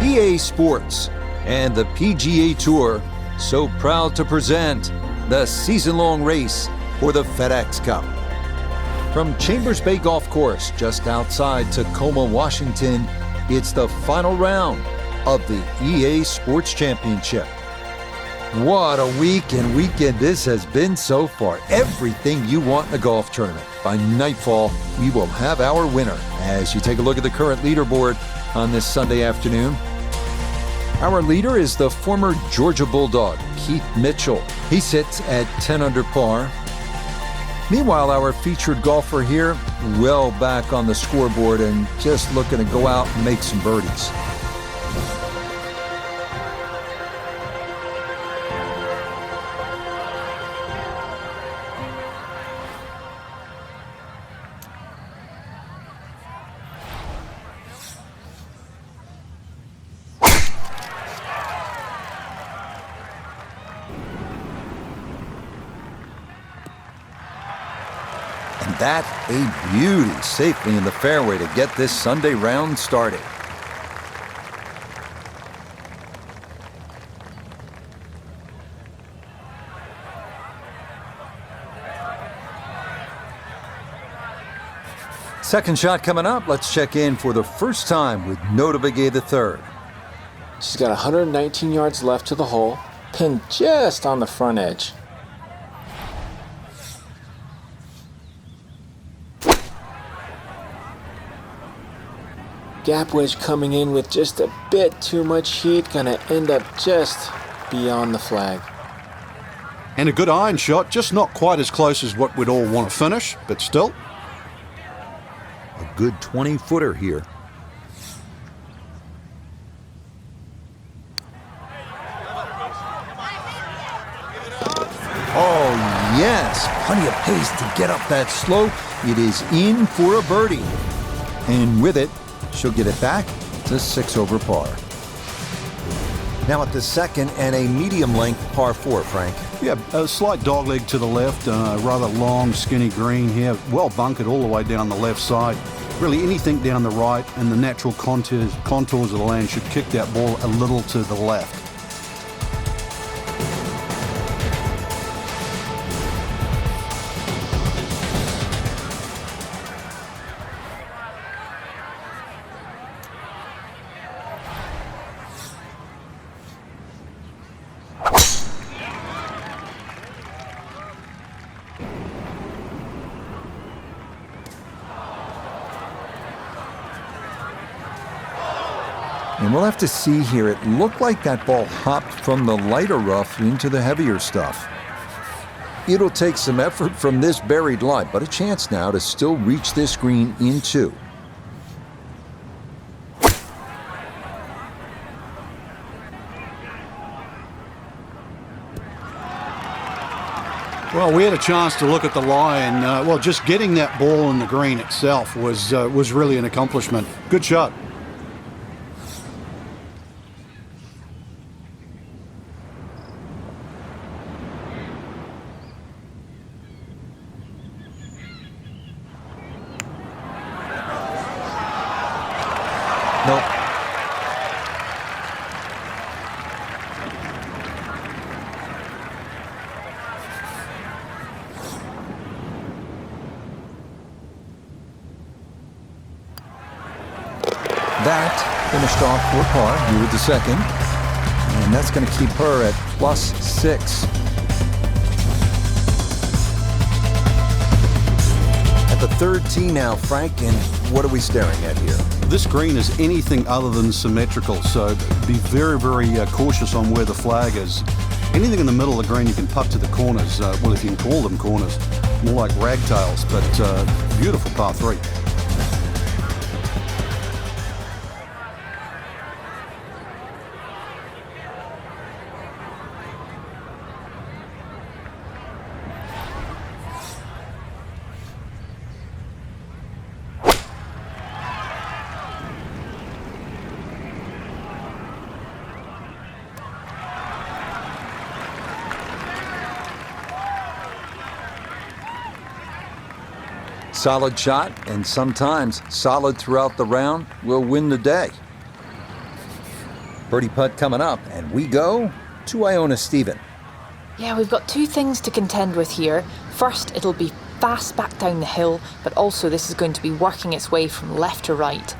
EA Sports and the PGA Tour so proud to present the season-long race for the FedEx Cup. From Chambers Bay Golf Course just outside Tacoma, Washington, it's the final round of the EA Sports Championship. What a week and weekend this has been so far. Everything you want in a golf tournament. By nightfall, we will have our winner. As you take a look at the current leaderboard on this Sunday afternoon, our leader is the former Georgia Bulldog, Keith Mitchell. He sits at 10 under par. Meanwhile, our featured golfer here, well back on the scoreboard and just looking to go out and make some birdies. That a beauty, safely in the fairway to get this Sunday round started. Second shot coming up. Let's check in for the first time with Nota Begay III. She's got 119 yards left to the hole, pinned just on the front edge. Gap wedge coming in with just a bit too much heat, gonna end up just beyond the flag. And a good iron shot, just not quite as close as what we'd all want to finish, but still. A good 20-footer here. Oh, yes, plenty of pace to get up that slope. It is in for a birdie. And with it, she'll get it back to 6 over par. Now at the second and a medium-length par 4, Frank. Yeah, a slight dogleg to the left, rather long, skinny green here. Well bunkered all the way down the left side. Really anything down the right and the natural contours of the land should kick that ball a little to the left. And we'll have to see here. It looked like that ball hopped from the lighter rough into the heavier stuff. It'll take some effort from this buried lie, but a chance now to still reach this green in 2. Well, we had a chance to look at the lie, and well, just getting that ball in the green itself was really an accomplishment. Good shot. Nope. That finished off for par here with the second. And that's going to keep her at +6. At the third tee now, Frank, and what are we staring at here? This green is anything other than symmetrical, so be very, very cautious on where the flag is. Anything in the middle of the green you can putt to the corners, well, if you can call them corners, more like ragtails, but beautiful par 3. Solid shot, and sometimes solid throughout the round, will win the day. Birdie putt coming up, and we go to Iona Stephen. Yeah, we've got two things to contend with here. First, it'll be fast back down the hill, but also this is going to be working its way from left to right.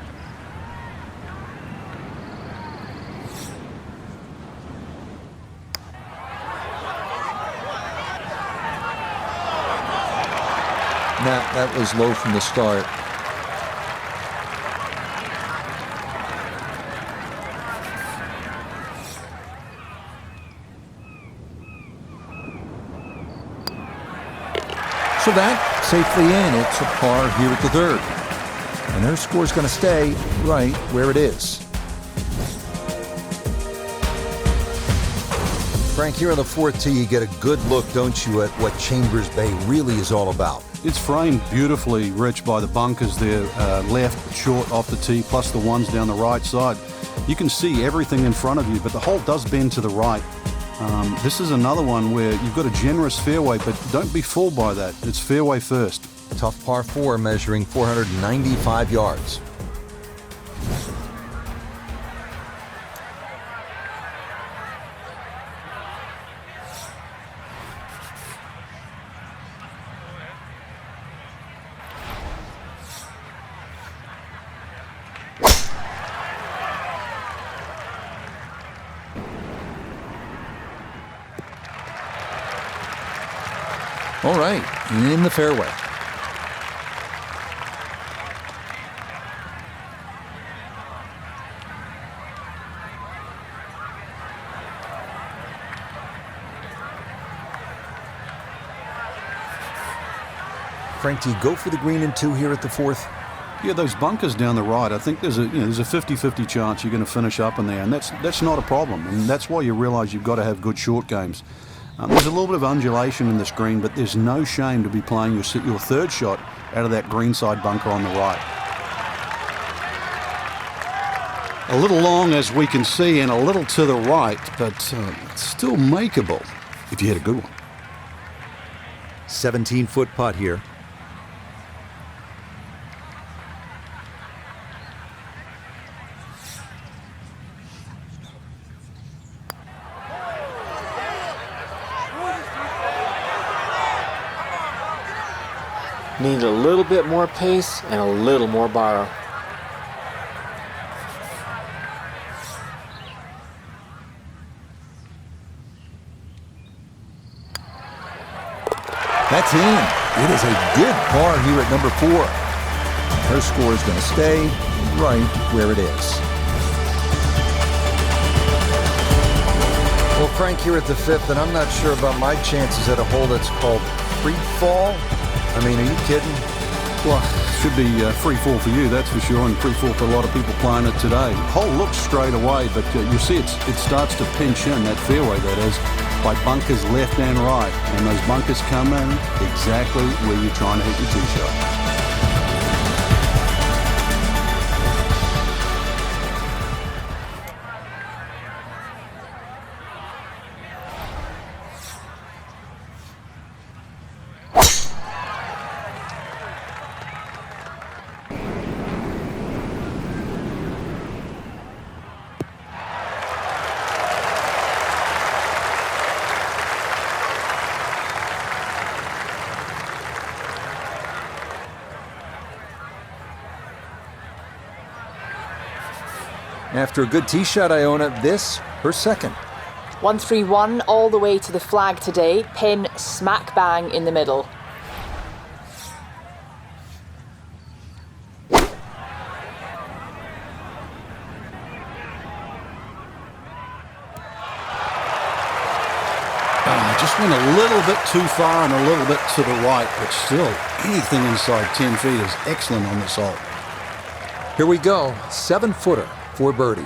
That was low from the start. So that safely in. It's a par here at the third. And their score's going to stay right where it is. Frank, here on the fourth tee, you get a good look, don't you, at what Chambers Bay really is all about. It's framed beautifully, Rich, by the bunkers there, left, short, off the tee, plus the ones down the right side. You can see everything in front of you, but the hole does bend to the right. This is another one where you've got a generous fairway, but don't be fooled by that. It's fairway first. Tough par 4 measuring 495 yards. All right, in the fairway. Frank, do you go for the green and 2 here at the fourth? Yeah, those bunkers down the right, I think there's a 50-50 chance you're going to finish up in there, and that's not a problem. And that's why you realise you've got to have good short games. There's a little bit of undulation in this green, but there's no shame to be playing your third shot out of that greenside bunker on the right. A little long, as we can see, and a little to the right, but still makeable if you hit a good one. 17-foot putt here. Need a little bit more pace and a little more borrow. That's in. It is a good par here at number 4. Her score is going to stay right where it is. Well, Frank, here at the 5th, and I'm not sure about my chances at a hole that's called free fall. I mean, are you kidding? Well, should be free fall for you, that's for sure, and free fall for a lot of people playing it today. Hole looks straight away, but you see it starts to pinch in, that fairway that is, by bunkers left and right. And those bunkers come in exactly where you're trying to hit your tee shot. After a good tee shot, Iona, this, her second. 1-3-1 all the way to the flag today. Pin smack bang in the middle. Just went a little bit too far and a little bit to the right, but still, anything inside 10 feet is excellent on this hole. Here we go, 7-footer for birdie.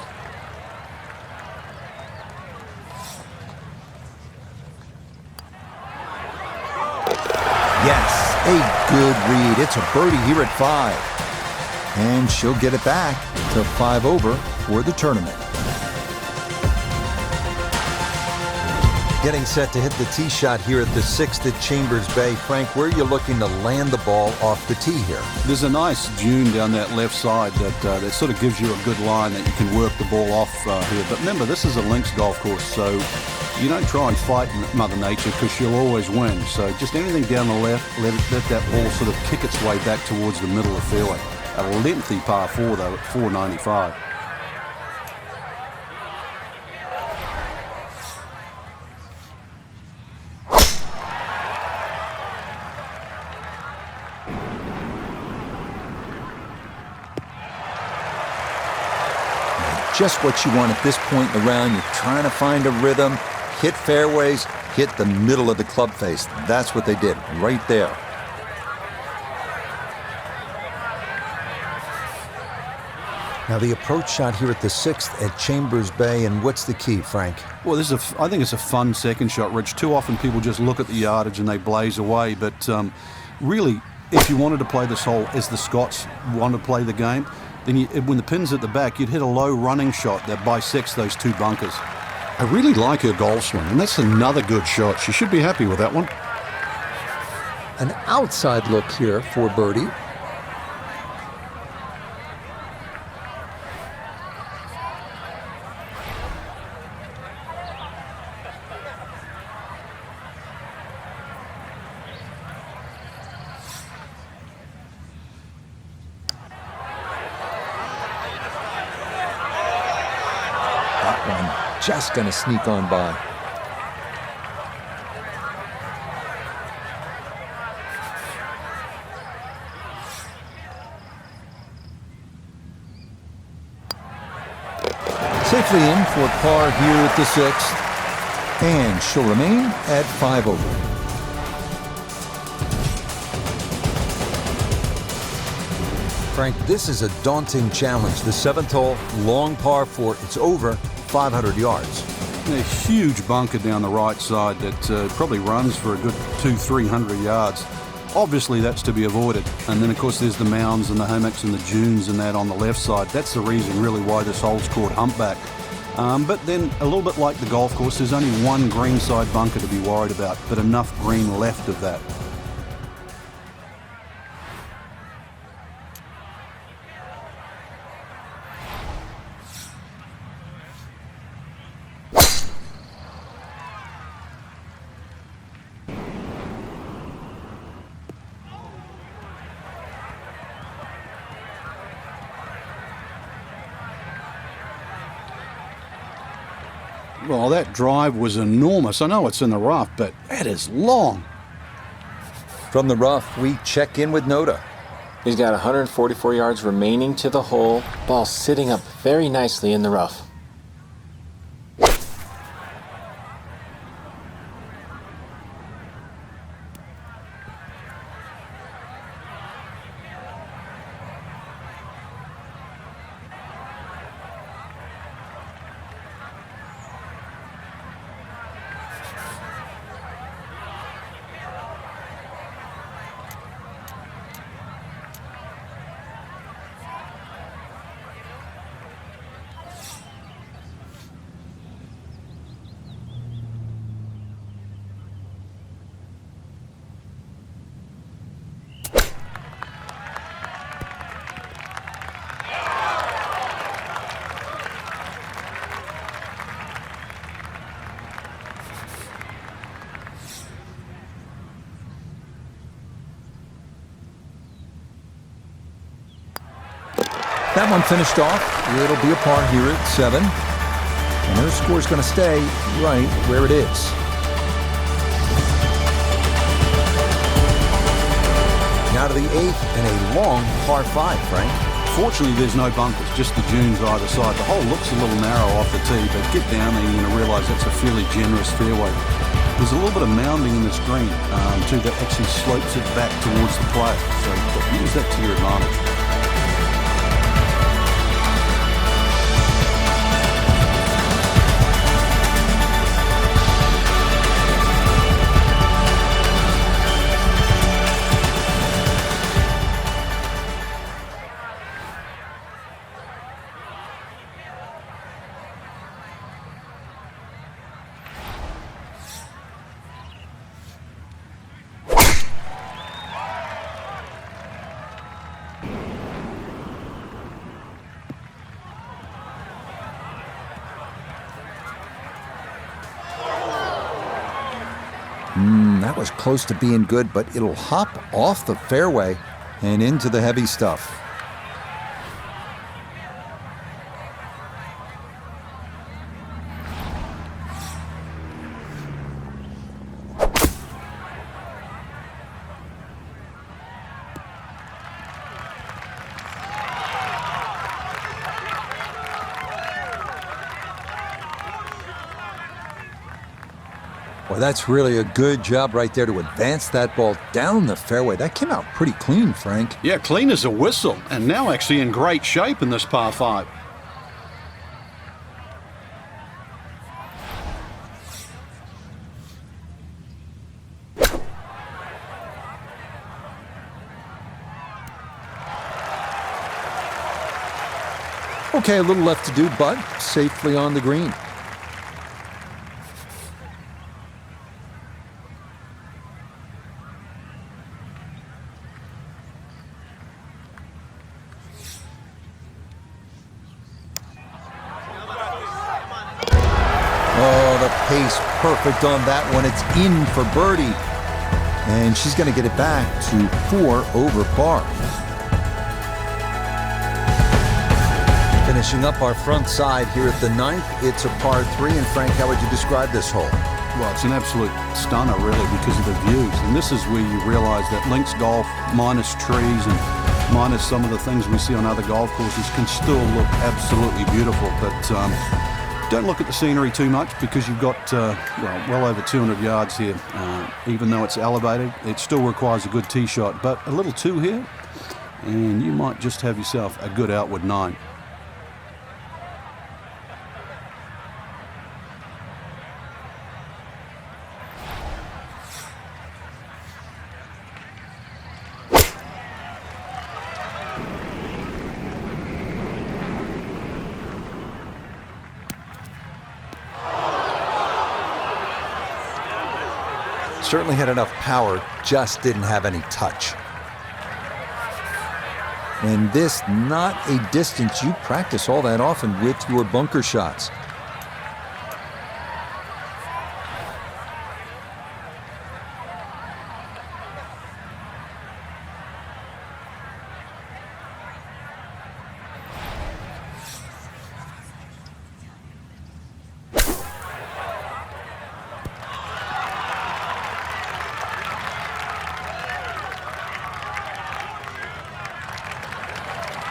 Yes, a good read. It's a birdie here at 5. And she'll get it back to 5 over for the tournament. Getting set to hit the tee shot here at the 6th at Chambers Bay. Frank, where are you looking to land the ball off the tee here? There's a nice dune down that left side that sort of gives you a good line that you can work the ball off here. But remember, this is a links golf course, so you don't try and fight Mother Nature because she'll always win. So just anything down the left, let that ball sort of kick its way back towards the middle of the fairway. A lengthy par 4 though at 495. Just what you want at this point in the round. You're trying to find a rhythm, hit fairways, hit the middle of the club face. That's what they did right there. Now the approach shot here at the 6th at Chambers Bay, and what's the key, Frank? Well, I think it's a fun second shot, Rich. Too often people just look at the yardage and they blaze away, but really, if you wanted to play this hole as the Scots want to play the game, then when the pin's at the back, you'd hit a low running shot that bisects those two bunkers. I really like her golf swing, and that's another good shot. She should be happy with that one. An outside look here for birdie. Just going to sneak on by. Safely in for par here at the 6th, and she'll remain at 5 over. Frank, this is a daunting challenge. The 7th hole, long par 4. It's over 500 yards. A huge bunker down the right side that probably runs for a good 200-300 yards. Obviously that's to be avoided. And then of course there's the mounds and the hummocks and the dunes and that on the left side. That's the reason really why this hole's called Humpback. But then a little bit like the golf course, there's only one green side bunker to be worried about, but enough green left of that. Well, that drive was enormous. I know it's in the rough, but that is long. From the rough, we check in with Noda. He's got 144 yards remaining to the hole. Ball sitting up very nicely in the rough. That one finished off. It'll be a par here at 7. And her score's going to stay right where it is. Now to the 8th and a long par 5, Frank. Fortunately, there's no bunkers, just the dunes either side. The hole looks a little narrow off the tee, but get down there and you're going to realise that's a fairly generous fairway. There's a little bit of mounding in this green, too, that actually slopes it back towards the play. So use that to your advantage. That was close to being good, but it'll hop off the fairway and into the heavy stuff. Well, that's really a good job right there to advance that ball down the fairway. That came out pretty clean, Frank. Yeah, clean as a whistle, and now actually in great shape in this par 5. Okay, a little left to do, but safely on the green. Oh, the pace perfect on that one. It's in for birdie. And she's going to get it back to 4 over par. Finishing up our front side here at the 9th, it's a par 3. And Frank, how would you describe this hole? Well, it's an absolute stunner, really, because of the views. And this is where you realize that links golf, minus trees and minus some of the things we see on other golf courses, can still look absolutely beautiful. But don't look at the scenery too much, because you've got well over 200 yards here. Even though it's elevated, it still requires a good tee shot. But a little 2 here, and you might just have yourself a good outward 9. Certainly had enough power, just didn't have any touch. And this, not a distance you practice all that often with your bunker shots.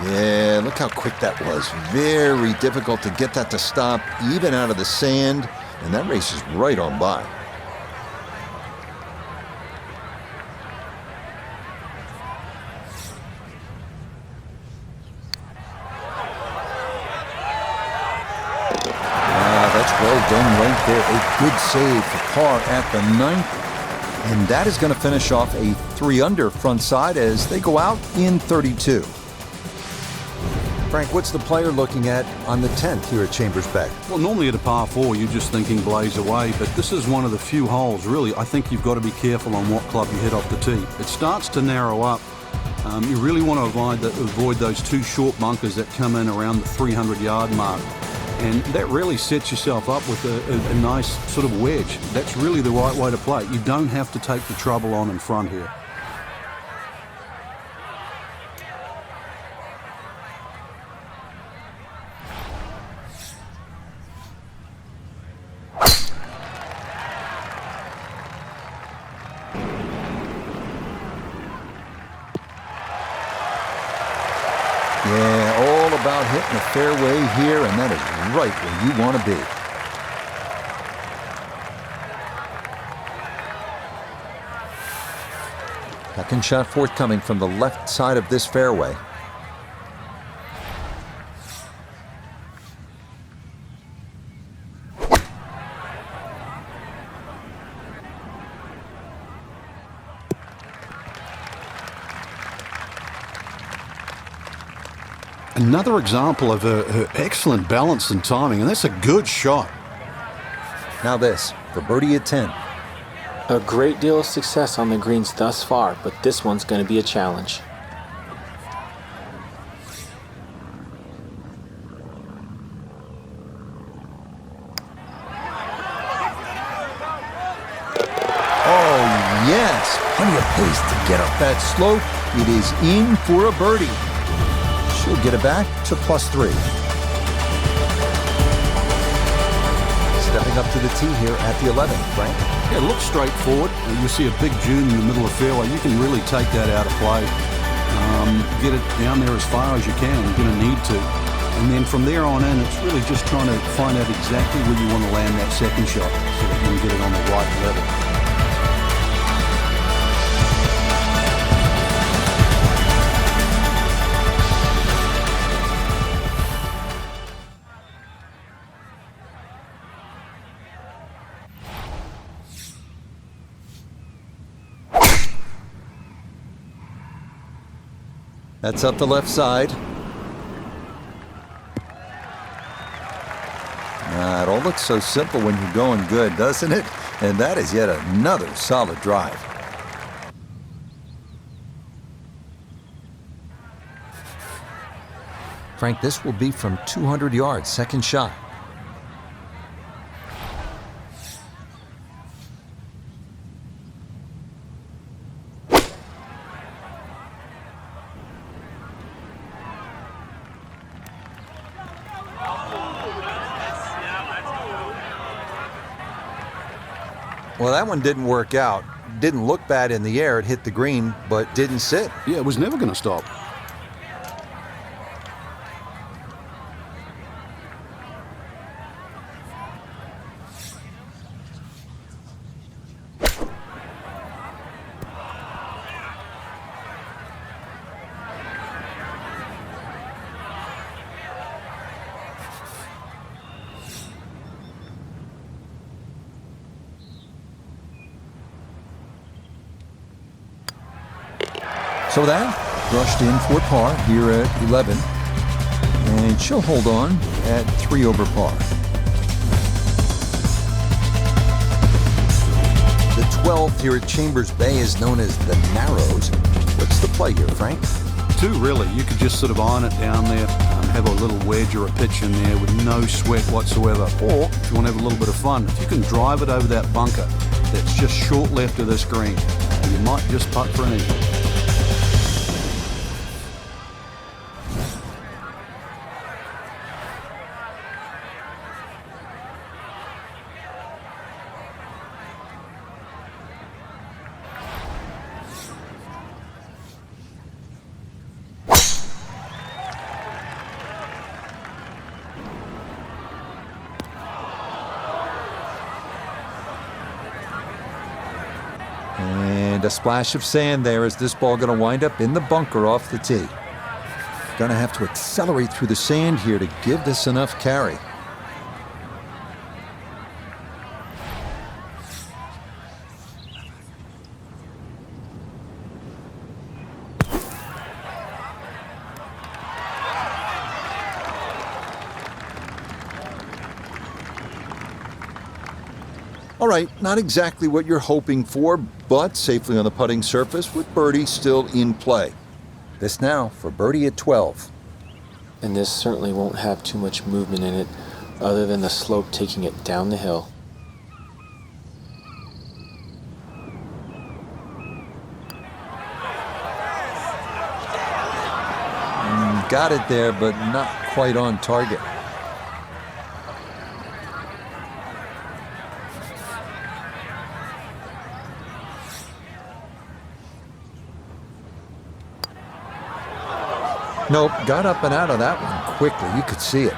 Yeah, look how quick that was. Very difficult to get that to stop, even out of the sand, and that race is right on by. That's well done right there. A good save for par at the 9th. And that is going to finish off a 3-under front side as they go out in 32. Frank, what's the player looking at on the 10th here at Chambers Bay? Well, normally at a par 4, you're just thinking blaze away, but this is one of the few holes, really, I think you've got to be careful on what club you hit off the tee. It starts to narrow up. You really want to avoid those 2 short bunkers that come in around the 300-yard mark. And that really sets yourself up with a nice sort of wedge. That's really the right way to play. You don't have to take the trouble on in front here. Yeah, all about hitting the fairway here, and that is right where you want to be. Second shot forthcoming from the left side of this fairway. Another example of her excellent balance and timing, and that's a good shot. Now this, for birdie at 10. A great deal of success on the greens thus far, but this one's going to be a challenge. pace to get up that slope. It is in for a birdie. She'll get it back to +3. Stepping up to the tee here at the 11th, Frank. Yeah, it looks straightforward. You see a big dune in the middle of the fairway. You can really take that out of play. Get it down there as far as you can. You're going to need to. And then from there on in, it's really just trying to find out exactly where you want to land that second shot so that you can get it on the right level. That's up the left side. It all looks so simple when you're going good, doesn't it? And that is yet another solid drive. Frank, this will be from 200 yards, second shot. Well, that one didn't work out. Didn't look bad in the air. It hit the green, but didn't sit. Yeah, it was never going to stop. So that brushed in for par here at 11, and she'll hold on at 3 over par. The 12th here at Chambers Bay is known as the Narrows. What's the play here, Frank? Two, really. You could just sort of iron it down there, have a little wedge or a pitch in there with no sweat whatsoever. Or, if you want to have a little bit of fun, if you can drive it over that bunker that's just short left of this green, you might just putt for an eagle. And a splash of sand there. Is this ball going to wind up in the bunker off the tee? Going to have to accelerate through the sand here to give this enough carry. All right, not exactly what you're hoping for, but safely on the putting surface with birdie still in play. This now for birdie at 12. And this certainly won't have too much movement in it other than the slope taking it down the hill. Got it there, but not quite on target. Nope, got up and out of that one quickly. You could see it.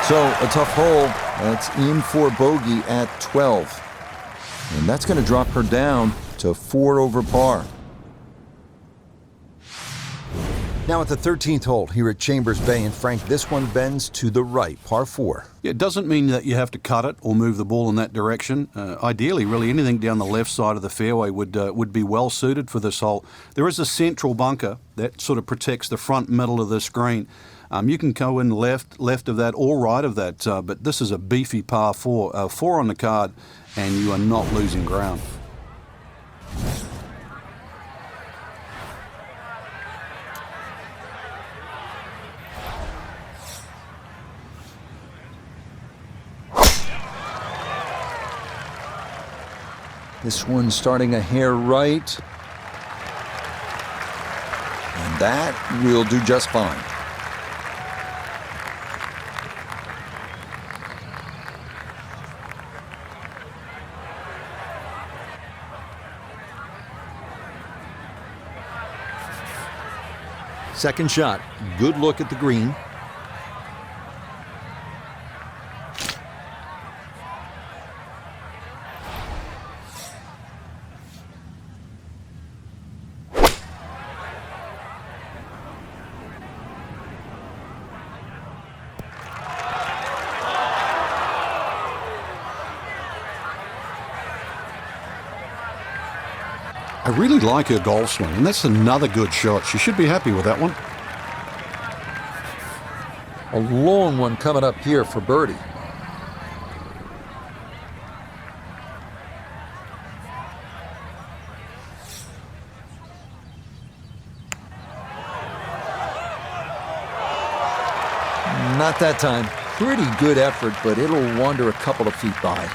So a tough hole. That's in for bogey at 12. And that's going to drop her down to 4 over par. Now at the 13th hole here at Chambers Bay, and Frank, this one bends to the right, par 4. It doesn't mean that you have to cut it or move the ball in that direction. Ideally, really, anything down the left side of the fairway would be well suited for this hole. There is a central bunker that sort of protects the front middle of this green. You can go in left of that or right of that, but this is a beefy par 4. 4 on the card, and you are not losing ground. This one's starting a hair right. And that will do just fine. Second shot, good look at the green. I really like her golf swing, and that's another good shot. She should be happy with that one. A long one coming up here for birdie. Not that time. Pretty good effort, but it'll wander a couple of feet by.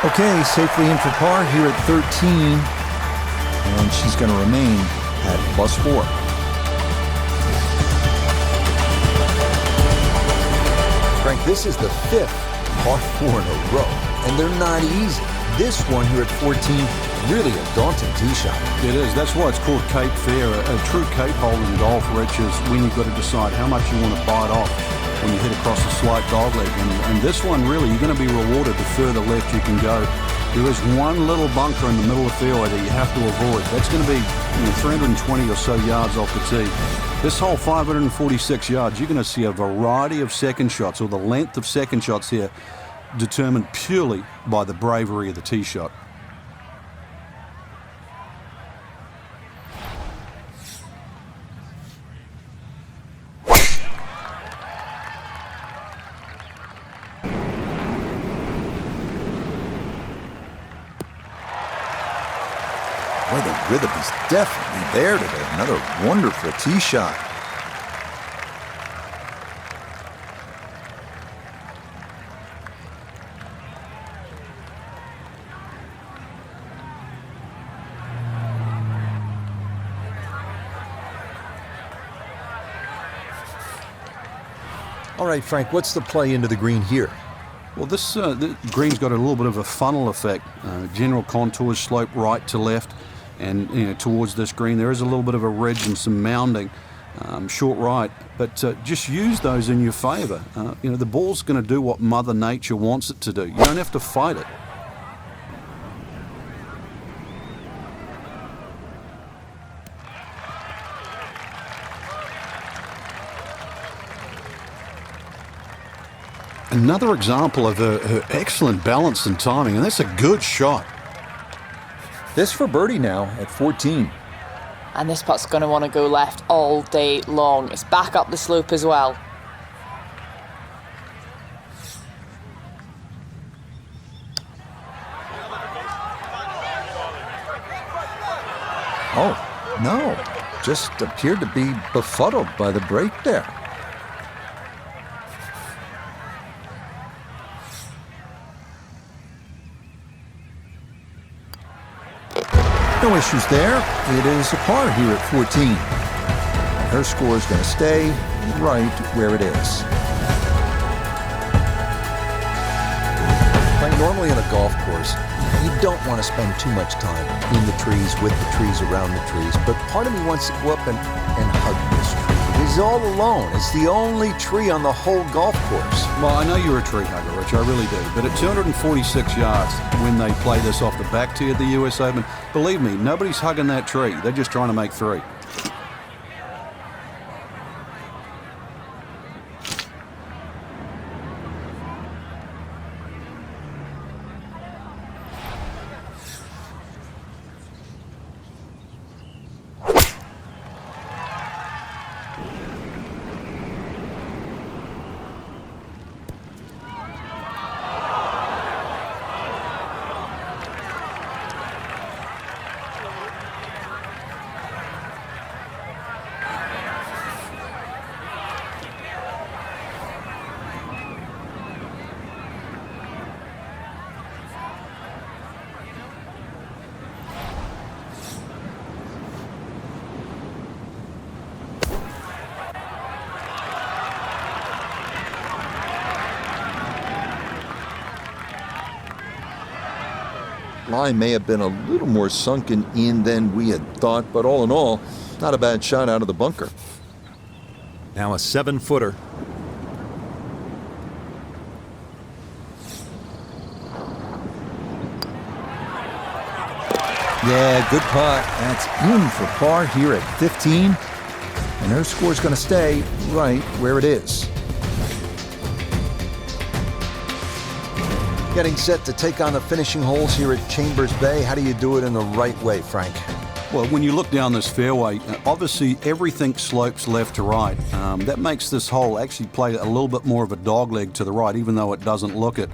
Okay, safely in for par here at 13. And she's going to remain at +4. Frank, this is the 5th par 4 in a row, and they're not easy. This one here at 14, really a daunting tee shot. It is. That's why it's called Cape Fair. A true Cape hole in golf, Rich, is when you've got to decide how much you want to bite off when you hit across a slight dogleg. And this one, really, you're going to be rewarded the further left you can go. There is one little bunker in the middle of the fairway that you have to avoid. That's going to be 320 or so yards off the tee. This hole, 546 yards, you're going to see a variety of second shots, or the length of second shots here, determined purely by the bravery of the tee shot. Boy, the rhythm is definitely there today. Another wonderful tee shot. All right, Frank, what's the play into the green here? Well, this the green's got a little bit of a funnel effect. General contours slope right to left, and towards this green there is a little bit of a ridge and some mounding, short right. But just use those in your favour. The ball's going to do what Mother Nature wants it to do. You don't have to fight it. Another example of her excellent balance and timing, and that's a good shot. This for birdie now at 14. And this putt's going to want to go left all day long. It's back up the slope as well. Oh, no. Just appeared to be befuddled by the break there. No issues there. It is a par here at 14. And her score is going to stay right where it is. Like normally on a golf course, you don't want to spend too much time in the trees, with the trees, around the trees. But part of me wants to go up and hug this tree. He's all alone. It's the only tree on the whole golf course. Well, I know you're a tree hugger, Rich, I really do. But at 246 yards, when they play this off the back tee of the US Open, believe me, nobody's hugging that tree. They're just trying to make three. line may have been a little more sunken in than we had thought, but all in all, not a bad shot out of the bunker. Now a 7-footer. Yeah, good putt. That's in for par here at 15. And her score's going to stay right where it is. Getting set to take on the finishing holes here at Chambers Bay. How do you do it in the right way, Frank? Well, when you look down this fairway, obviously everything slopes left to right. That makes this hole actually play a little bit more of a dogleg to the right, even though it doesn't look it.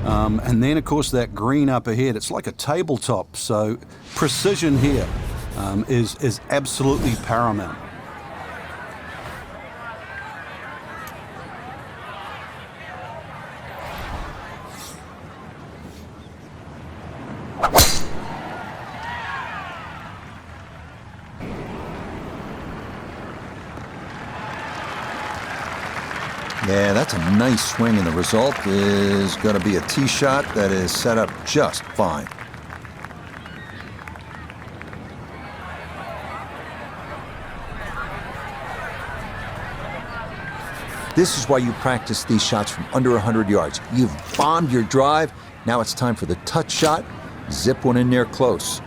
And then, of course, that green up ahead, it's like a tabletop. So precision here is absolutely paramount. Yeah, that's a nice swing, and the result is going to be a tee shot that is set up just fine. This is why you practice these shots from under 100 yards. You've bombed your drive. Now it's time for the touch shot. Zip one in there close.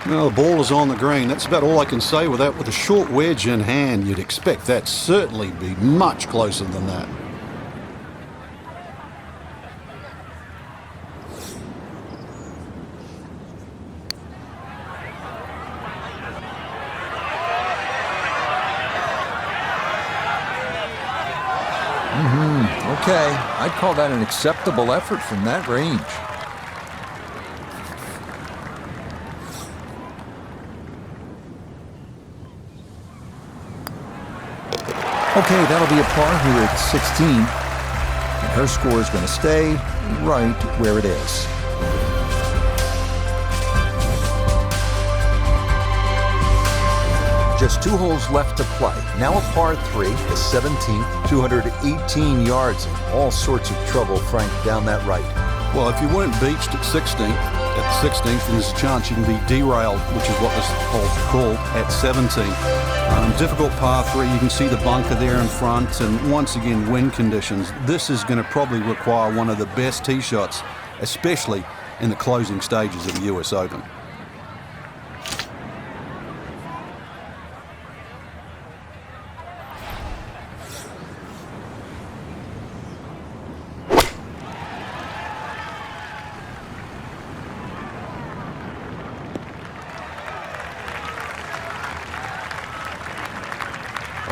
Well, the ball is on the green. That's about all I can say with that. With a short wedge in hand, you'd expect that certainly be much closer than that. Okay, I'd call that an acceptable effort from that range. Okay, that'll be a par here at 16. And her score is going to stay right where it is. Just 2 holes left to play. Now a par 3, the 17th, 218 yards, and all sorts of trouble, Frank, down that right. Well, if you weren't beached at 16th, then there's a chance you can be derailed, which is what this hole's called, at 17. Difficult par 3. You can see the bunker there in front, and once again, wind conditions. This is going to probably require one of the best tee shots, especially in the closing stages of the US Open.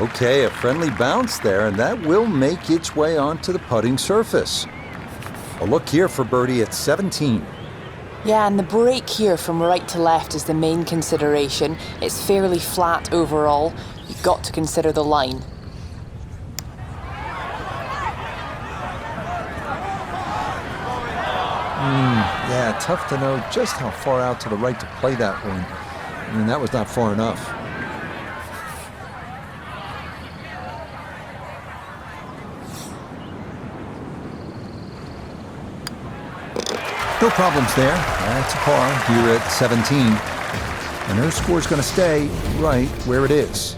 Okay, a friendly bounce there, and that will make its way onto the putting surface. A look here for birdie at 17. Yeah, and the break here from right to left is the main consideration. It's fairly flat overall. You've got to consider the line. Yeah, tough to know just how far out to the right to play that one. I mean, that was not far enough. No problems there. That's a par here at 17. And her score's going to stay right where it is.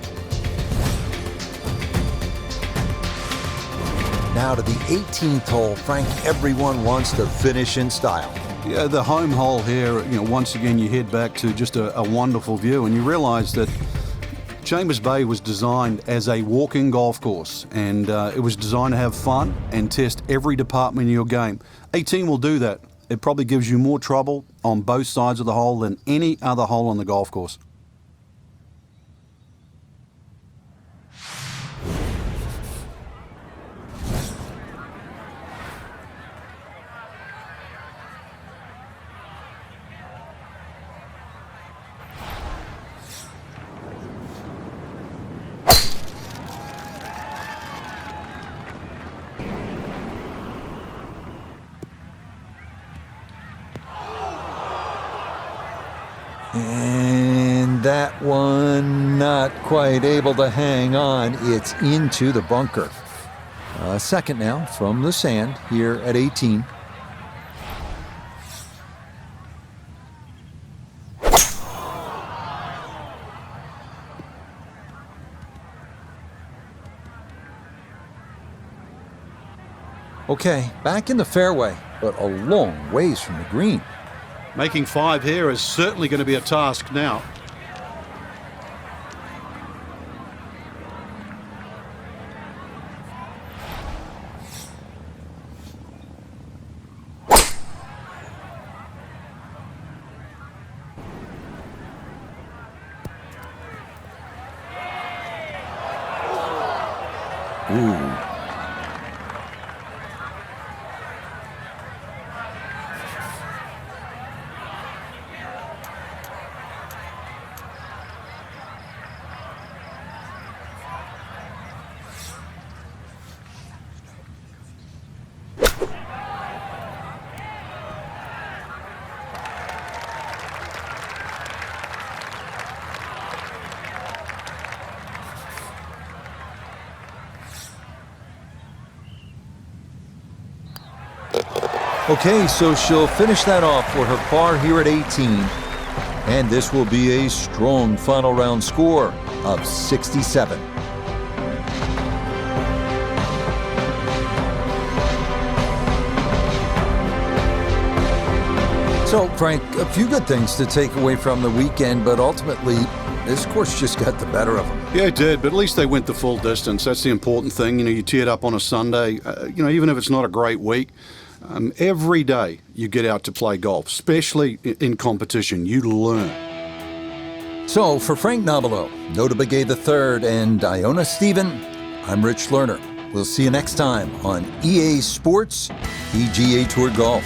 Now to the 18th hole. Frank, everyone wants to finish in style. Yeah, the home hole here, once again you head back to just a wonderful view, and you realise that Chambers Bay was designed as a walking golf course, and it was designed to have fun and test every department in your game. 18 will do that. It probably gives you more trouble on both sides of the hole than any other hole on the golf course. And that one not quite able to hang on. It's into the bunker. Second now from the sand here at 18. Okay, back in the fairway, but a long ways from the green. Making 5 here is certainly going to be a task now. Ooh. Okay, so she'll finish that off for her par here at 18. And this will be a strong final round score of 67. So, Frank, a few good things to take away from the weekend, but ultimately, this course just got the better of them. Yeah, it did, but at least they went the full distance. That's the important thing. You know, you tee it up on a Sunday, even if it's not a great week. Every day you get out to play golf, especially in competition, you learn. So for Frank Nobilo, Nota Begay III, and Iona Stephen, I'm Rich Lerner. We'll see you next time on EA Sports PGA Tour Golf.